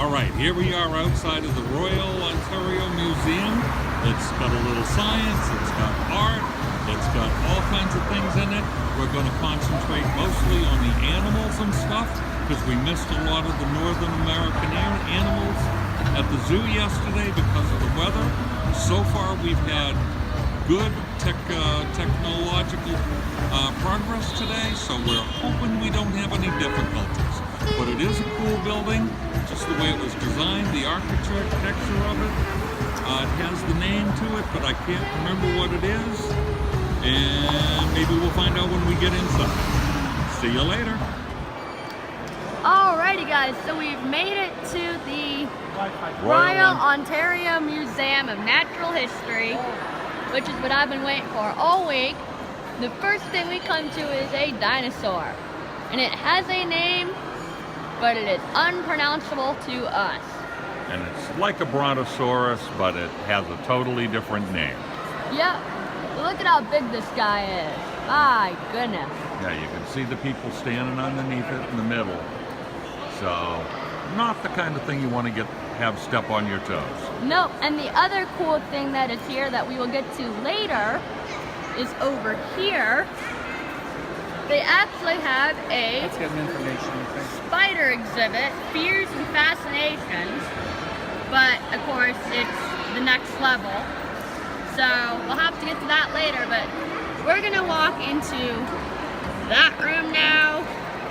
All right, here we are outside of the Royal Ontario Museum. It's got a little science, it's got art, it's got all kinds of things in it. We're going to concentrate mostly on the animals and stuff because we missed a lot of the Northern American animals at the zoo yesterday because of the weather. So far we've had good technological progress today, so we're hoping we don't have any difficulties. But it is a cool building, just the way it was designed, the architecture of it. It has the name to it, but I can't remember what it is. And maybe we'll find out when we get inside. See you later. Alrighty guys, so we've made it to the Royal Ontario Museum of Natural History, which is what I've been waiting for all week. The first thing we come to is a dinosaur, and it has a name, but it is unpronounceable to us. And it's like a brontosaurus, but it has a totally different name. Yep, look at how big this guy is. My goodness. Yeah, you can see the people standing underneath it in the middle. So, not the kind of thing you want to have step on your toes. Nope, and the other cool thing that is here that we will get to later is over here. They actually have a Let's get some information. spider exhibit, Fears and Fascinations, but of course it's the next level. So we'll have to get to that later, but we're gonna walk into that room now,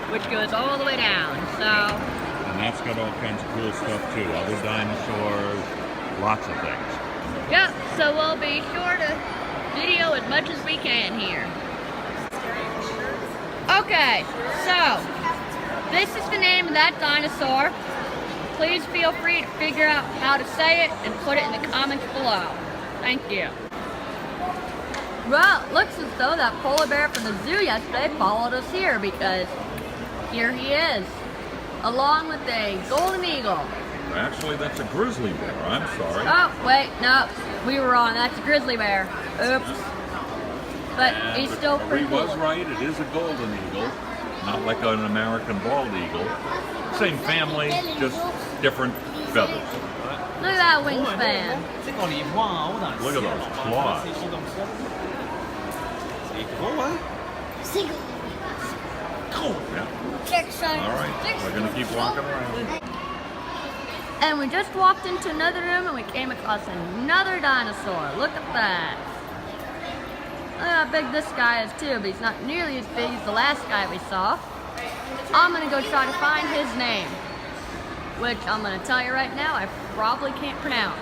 which goes all the way down. So, and that's got all kinds of cool stuff too. Other dinosaurs, lots of things. yep, so we'll be sure to video as much as we can here. Okay, so this is the name of that dinosaur. Please feel free to figure out how to say it and put it in the comments below. Thank you. Well, it looks as though that polar bear from the zoo yesterday followed us here because here he is, along with a golden eagle. Actually, that's a grizzly bear. I'm sorry. Oh, wait, no, we were wrong. That's a grizzly bear. Oops. But he's still pretty He cool. was right. It is a golden eagle, not like an American bald eagle. Same family, just different feathers. Look at that wingspan. Look at those claws. Yeah. All right, we're gonna keep walking around. And we just walked into another room and we came across another dinosaur. Look at that. Look how big this guy is too, but he's not nearly as big as the last guy we saw. I'm gonna go try to find his name, which I'm gonna tell you right now, I probably can't pronounce.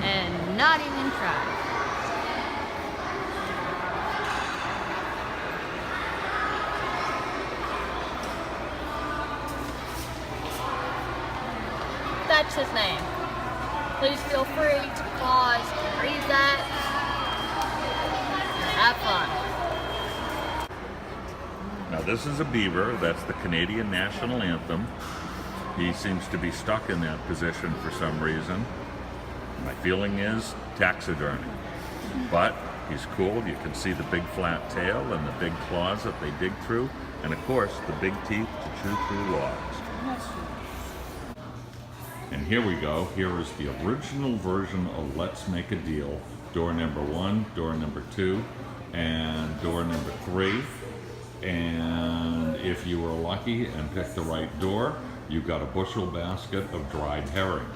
And not even try. That's his name. Please feel free to pause and read that. Have fun. Now this is a beaver. That's the Canadian national anthem. He seems to be stuck in that position for some reason. My feeling is taxidermy. But he's cool. You can see the big flat tail and the big claws that they dig through. And of course, the big teeth to chew through logs. And here we go. Here is the original version of Let's Make a Deal. Door number 1, door number 2, and door number 3. And if you were lucky and picked the right door, you got a bushel basket of dried herring.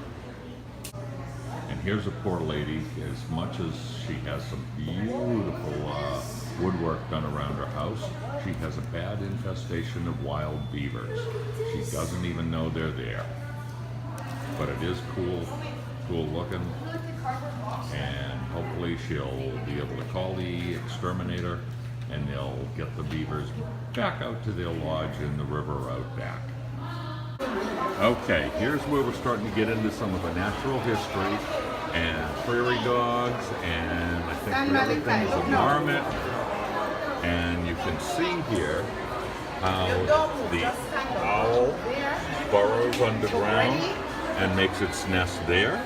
And here's a poor lady. As much as she has some beautiful woodwork done around her house, she has a bad infestation of wild beavers. She doesn't even know they're there. But it is cool looking, and hopefully she'll be able to call the exterminator and they'll get the beavers back out to their lodge in the river out back. Okay, here's where we're starting to get into some of the natural history and prairie dogs, and I think the other thing is a marmot. And you can see here how the owl burrows underground and makes its nest there.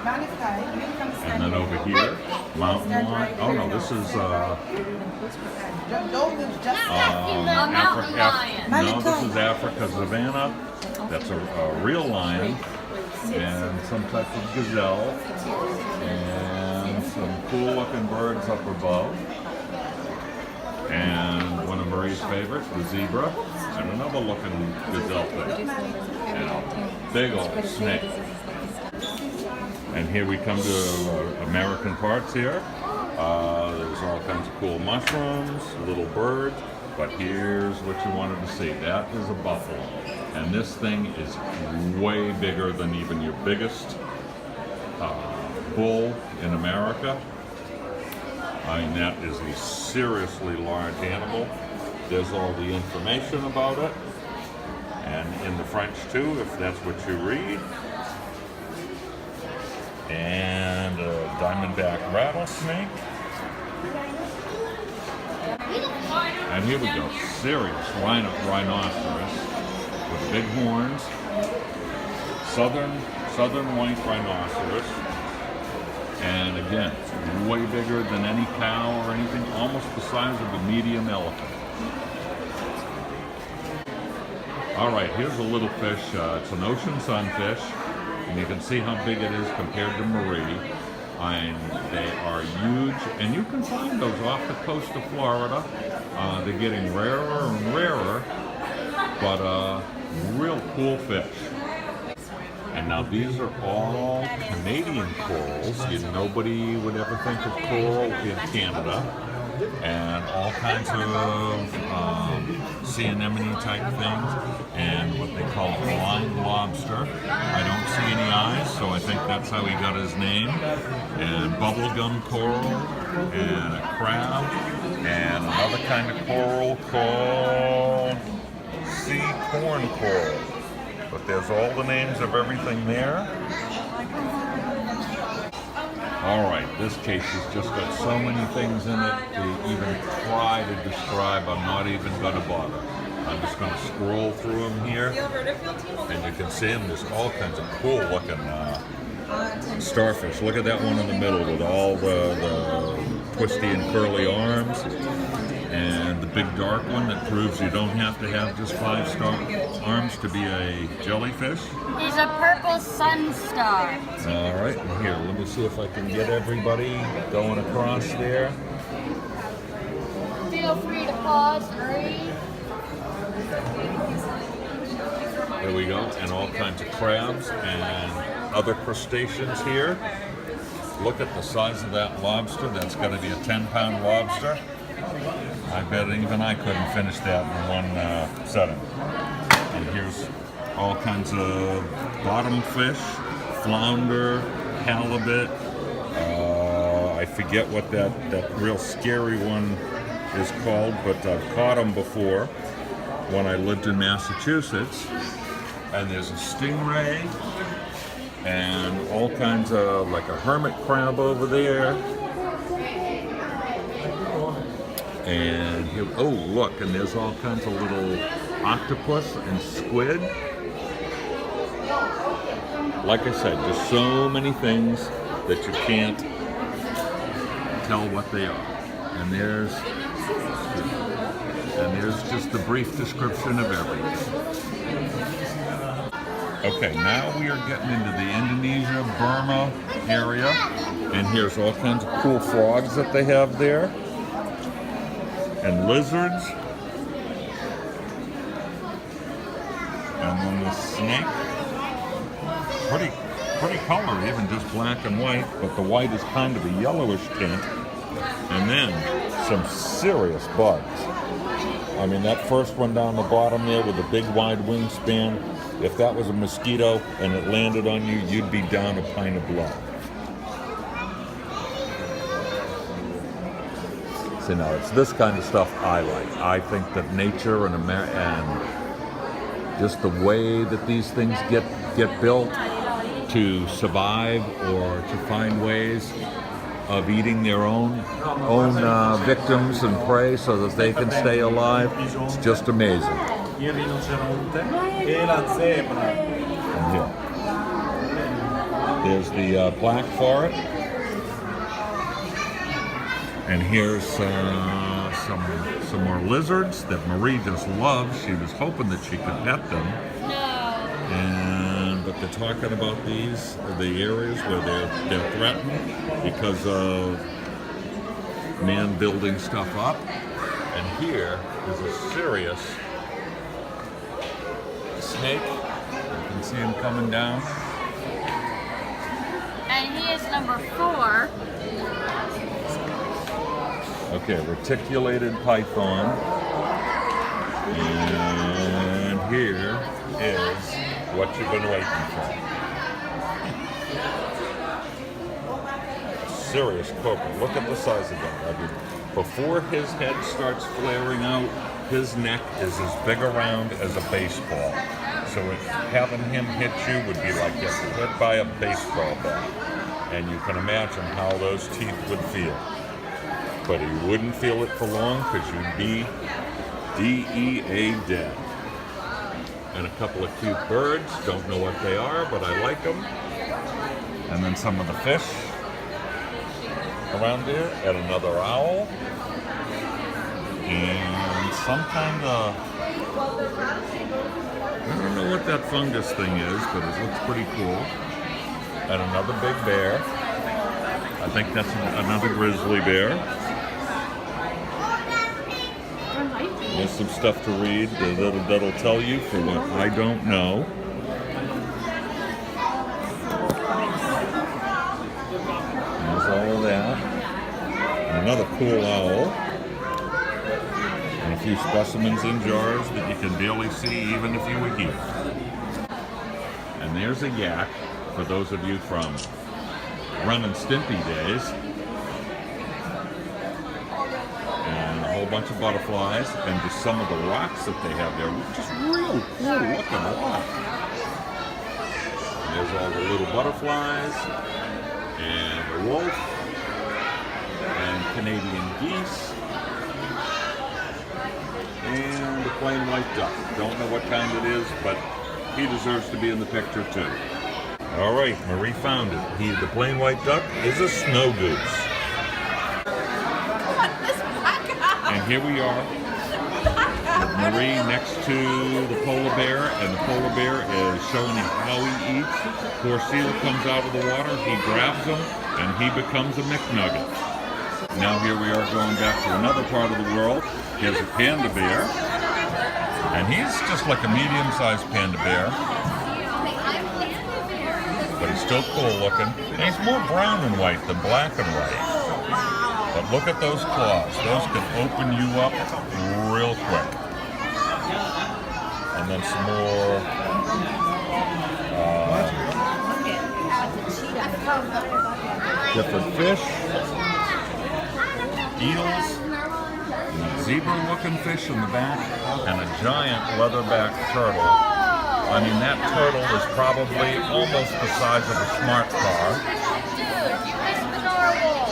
And then over here, mountain lion. Oh no, this is mountain lion. No, this is Africa savanna. That's a real lion, and some type of gazelle, and some cool-looking birds up above. And one of Marie's favorites, the zebra, and another looking gazelle thing. And a big old snake. And here we come to American parts here. There's all kinds of cool mushrooms, little birds, but here's what you wanted to see. That is a buffalo. And this thing is way bigger than even your biggest bull in America. I mean, that is a seriously large animal. There's all the information about it. And in the French too, if that's what you read. And a diamondback rattlesnake. And here we go, serious rhinoceros with big horns. Southern white rhinoceros. And again, way bigger than any cow or anything, almost the size of a medium elephant. All right, here's a little fish. It's an ocean sunfish, and you can see how big it is compared to Marie. And they are huge, and you can find those off the coast of Florida. They're getting rarer and rarer, but real cool fish. And now these are all Canadian corals. Nobody would ever think of coral in Canada. And all kinds of sea anemone type things, and what they call blind lobster. I don't see any eyes, so I think that's how he got his name. And bubblegum coral, and a crab, and another kind of coral called sea corn coral. But there's all the names of everything there. All right, this case has just got so many things in it to even try to describe. I'm not even going to bother. I'm just going to scroll through them here, and you can see them. There's all kinds of cool looking starfish. Look at that one in the middle with all the twisty and curly arms. And the big dark one that proves you don't have to have just 5 arms to be a jellyfish. He's a purple sun star. All right, and here, let me see if I can get everybody going across there. Feel free to pause and read. There we go, and all kinds of crabs and other crustaceans here. Look at the size of that lobster. That's got to be a 10-pound lobster. I bet even I couldn't finish that in one setting. And here's all kinds of bottom fish, flounder, halibut. I forget what that real scary one is called, but I've caught them before when I lived in Massachusetts. And there's a stingray and all kinds of, like a hermit crab over there. And here, oh look, and there's all kinds of little octopus and squid. Like I said, just so many things that you can't tell what they are. And there's just the brief description of everything. Okay, now we are getting into the Indonesia, Burma area. And here's all kinds of cool frogs that they have there. And lizards, and then the snake. Pretty color, even just black and white, but the white is kind of a yellowish tint. And then some serious bugs. I mean, that first one down the bottom there with the big wide wingspan, if that was a mosquito and it landed on you, you'd be down a pint of blood. So now it's this kind of stuff I like. I think that nature and just the way that these things get built to survive or to find ways of eating their own victims and prey so that they can stay alive, it's just amazing. And here. There's the plaque for it. And here's some more lizards that Marie just loves. She was hoping that she could pet them. No. But they're talking about these, the areas where they're threatened because of man building stuff up. And here is a serious snake. You can see him coming down. And he is number 4. Okay, reticulated python. And here is what you've been waiting for. Serious cobra. Look at the size of that. I mean, before his head starts flaring out, his neck is as big around as a baseball. So having him hit you would be like getting hit by a baseball bat. And you can imagine how those teeth would feel. But he wouldn't feel it for long because you'd be DEA dead. And a couple of cute birds. Don't know what they are, but I like them. And then some of the fish around there. And another owl. And some kind of... I don't know what that fungus thing is, but it looks pretty cool. And another big bear. I think that's another grizzly bear. There's some stuff to read that'll tell you for what I don't know. There's all of that. And another cool owl. And a few specimens in jars that you can barely see even if you were here. And there's a yak, for those of you from Ren and Stimpy days. And a whole bunch of butterflies, and just some of the rocks that they have there. Just real cool looking rock. And there's all the little butterflies, and the wolf, and Canadian geese. And the plain white duck. Don't know what kind it is, but he deserves to be in the picture too. All right, Marie found it. The plain white duck is a snow goose. And here we are with Marie next to the polar bear, and the polar bear is showing him how he eats. Poor seal comes out of the water, he grabs him, and he becomes a McNugget. Now here we are going back to another part of the world. Here's a panda bear, and he's just like a medium-sized panda bear, but he's still cool looking. And he's more brown and white than black and white. But look at those claws. Those can open you up real quick. And then some more different fish, eels, zebra-looking fish in the back, and a giant leatherback turtle. I mean, that turtle is probably almost the size of a smart car. Dude, you missed the narwhal.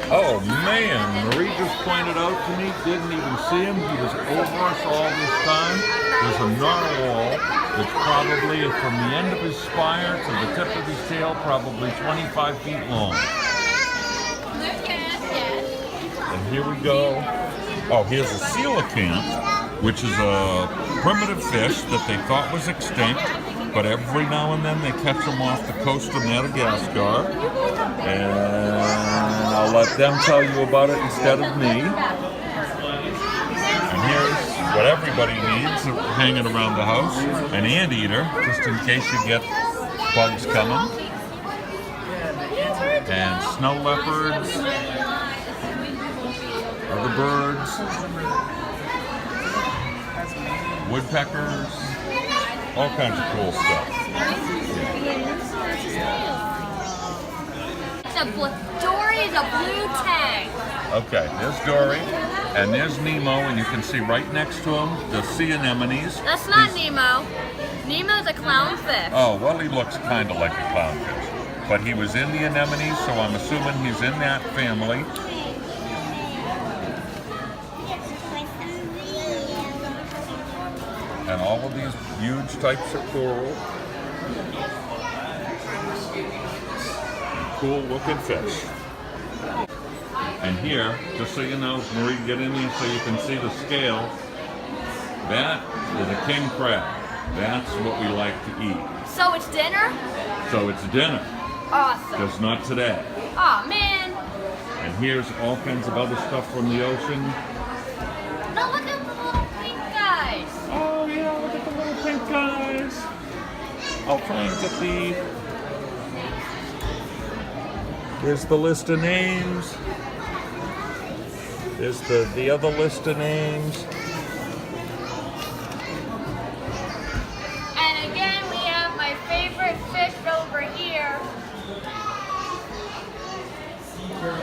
Oh man, Marie just pointed out to me, didn't even see him. He was over us all this time. There's a narwhal that's probably from the end of his spire to the tip of his tail, probably 25 feet long. And here we go. Oh, here's a coelacanth, which is a primitive fish that they thought was extinct, but every now and then they catch them off the coast of Madagascar. And I'll let them tell you about it instead of me. And here's what everybody needs hanging around the house, an anteater, just in case you get bugs coming. And snow leopards, other birds, woodpeckers, all kinds of cool stuff. Dory is a blue tag. Okay, there's Dory, and there's Nemo, and you can see right next to him the sea anemones. That's not Nemo. Nemo's a clownfish. Oh, well, he looks kind of like a clownfish. But he was in the anemones, so I'm assuming he's in that family. And all of these huge types of coral. cool looking fish. And here, just so you know, Marie, get in here so you can see the scale. That is a king crab. That's what we like to eat. So it's dinner? So it's dinner. Awesome. Just not today. Aw, man. And here's all kinds of other stuff from the ocean. Now look at the little pink guys. Oh yeah, look at the little pink guys. I'll try and get Here's the list of names. There's the other list of names. And again, we have my favorite fish over here.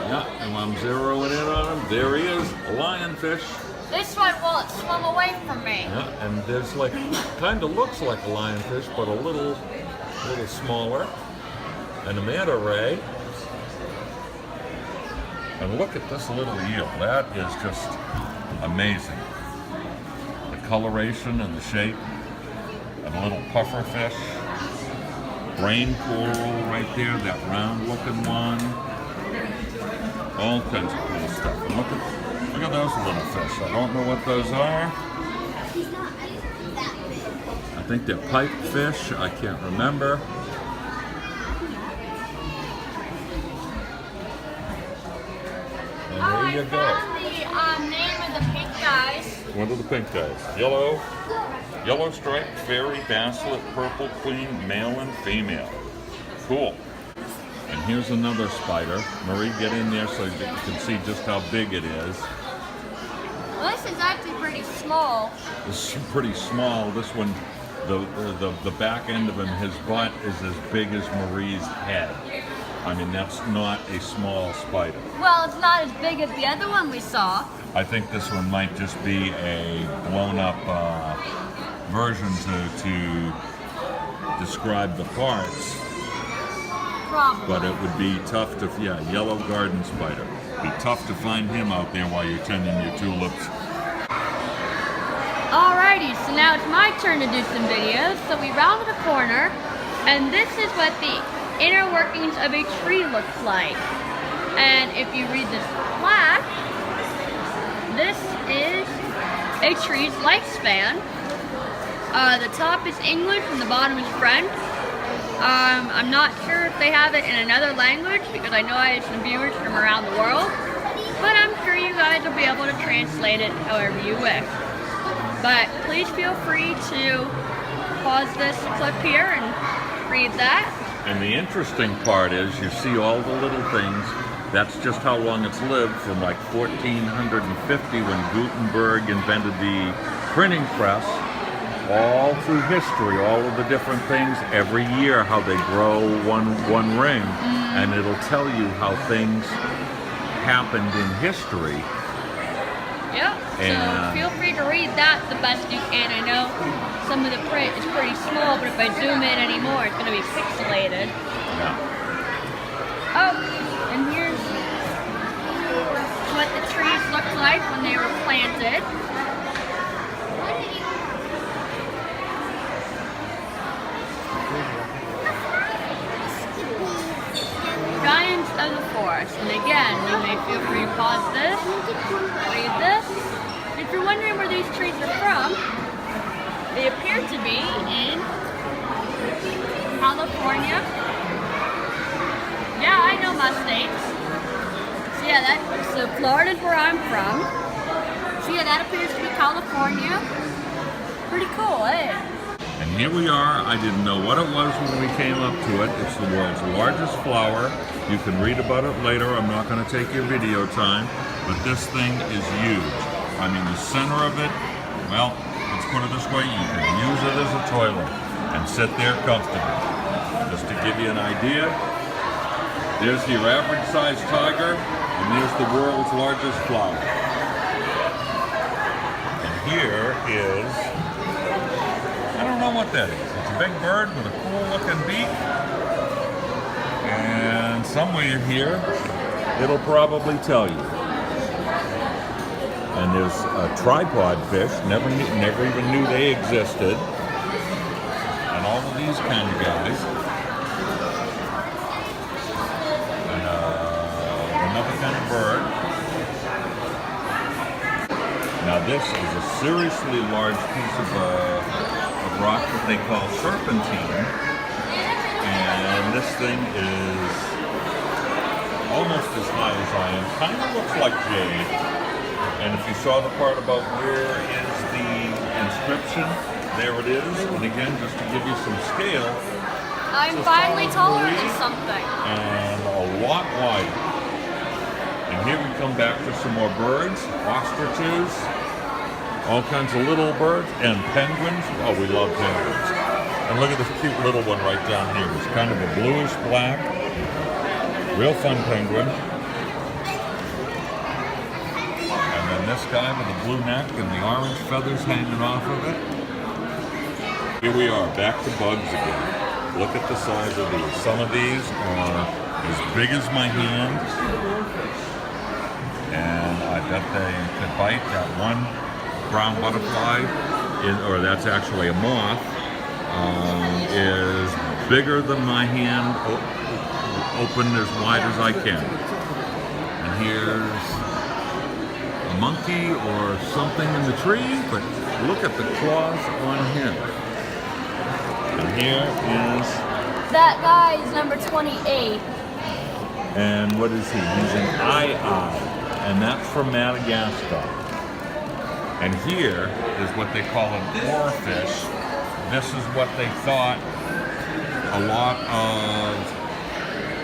Yeah, and I'm zeroing in on him. There he is, a lionfish. This one won't swim away from me. Yeah, and there's like, kind of looks like a lionfish, but a little smaller. And a manta ray. And look at this little eel. That is just amazing. The coloration and the shape. And a little puffer fish. Brain coral right there, that round looking one. All kinds of cool stuff. And look at those little fish. I don't know what those are. I think they're pipe fish. I can't remember. And there you go. I found the name of the pink guys. What are the pink guys? Yellow striped fairy basslet, purple queen, male and female. Cool. And here's another spider. Marie, get in there so you can see just how big it is. Well, this is actually pretty small. This is pretty small. This one, the back end of him, his butt is as big as Marie's head. I mean, that's not a small spider. Well, it's not as big as the other one we saw. I think this one might just be a blown-up version to describe the parts. Probably. But it would be tough to, yellow garden spider. Be tough to find him out there while you're tending your tulips. Alrighty, so now it's my turn to do some videos. So we rounded a corner, and this is what the inner workings of a tree looks like. And if you read this plaque, this is a tree's lifespan. The top is English and the bottom is French. I'm not sure if they have it in another language because I know I have some viewers from around the world, but I'm sure you guys will be able to translate it however you wish. But please feel free to pause this clip here and read that. And the interesting part is you see all the little things. That's just how long it's lived, from like 1450 when Gutenberg invented the printing press, all through history, all of the different things, every year how they grow one ring, and it'll tell you how things happened in history. Yep, so feel free to read that the best you can. I know some of the print is pretty small, but if I zoom in anymore, it's going to be pixelated. Yeah. Oh, and here's what the trees looked like when they were planted. Giants of the forest. And again, you may feel free to pause this, read this. If you're wondering where these trees are from, they appear to be in California. Yeah, I know my states. So Florida's where I'm from. So yeah, that appears to be California. Pretty cool, eh? And here we are. I didn't know what it was when we came up to it. It's the world's largest flower. You can read about it later. I'm not going to take your video time, but this thing is huge. I mean, the center of it, well, let's put it this way, you can use it as a toilet and sit there comfortably. Just to give you an idea, there's your average sized tiger, and there's the world's largest flower. And here is, I don't know what that is. It's a big bird with a cool looking beak. And somewhere here, it'll probably tell you. And there's a tripod fish, never even knew they existed. And all of these kind of guys. kind of bird. Now this is a seriously large piece of rock that they call serpentine. And this thing is almost as high as I am. Kind of looks like jade. And if you saw the part about where is the inscription, there it is. And again, just to give you some scale, I'm finally taller than something. And a lot wider. And here we come back to some more birds, ostriches, all kinds of little birds, and penguins. Oh, we love penguins. And look at this cute little one right down here. It's kind of a bluish black, real fun penguin. And then this guy with the blue neck and the orange feathers hanging off of it. Here we are, back to bugs again. Look at the size of these. Some of these are as big as my hand. And I bet they could bite. That one brown butterfly, or that's actually a moth, is bigger than my hand, opened as wide as I can. And here's a monkey or something in the tree, but look at the claws on him. And here is... That guy is number 28. And what is he? He's an eye, and that's from Madagascar. And here is what they call an oarfish. This is what they thought a lot of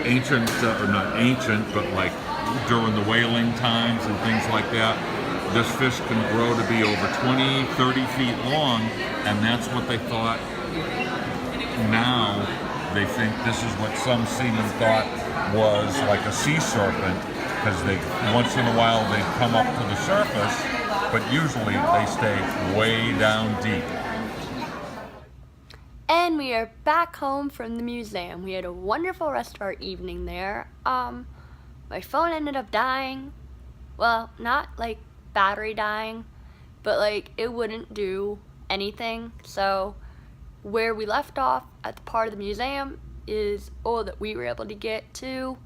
ancient, or not ancient, but like during the whaling times and things like that, this fish can grow to be over 20, 30 feet long, and that's what they thought. Now they think this is what some seamen thought was like a sea serpent, because they once in a while they come up to the surface, but usually they stay way down deep. And we are back home from the museum. We had a wonderful rest of our evening there. My phone ended up dying. Well, not like battery dying, but like it wouldn't do anything. So where we left off at the part of the museum is all that we were able to get to.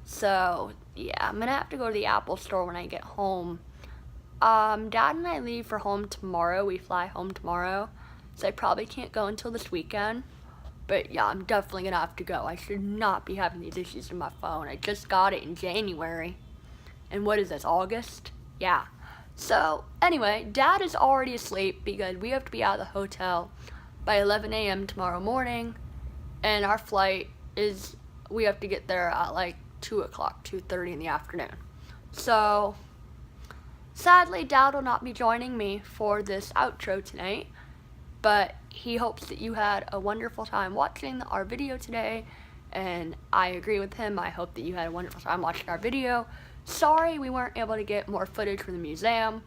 So yeah, I'm gonna have to go to the Apple store when I get home. Dad and I leave for home tomorrow. We fly home tomorrow, so I probably can't go until this weekend. But yeah, I'm definitely gonna have to go. I should not be having these issues with my phone. I just got it in January. And what is this, August? Yeah. So anyway, Dad is already asleep because we have to be out of the hotel by 11 a.m. tomorrow morning. And our flight is, we have to get there at like 2 o'clock, 2:30 in the afternoon. So sadly, Dad will not be joining me for this outro tonight, but he hopes that you had a wonderful time watching our video today, and I agree with him. I hope that you had a wonderful time watching our video. Sorry we weren't able to get more footage from the museum.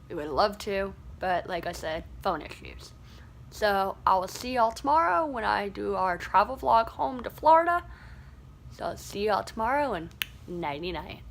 We would have loved to, but like I said, phone issues. So I will see y'all tomorrow when I do our travel vlog home to Florida. So I'll see y'all tomorrow, and nighty night.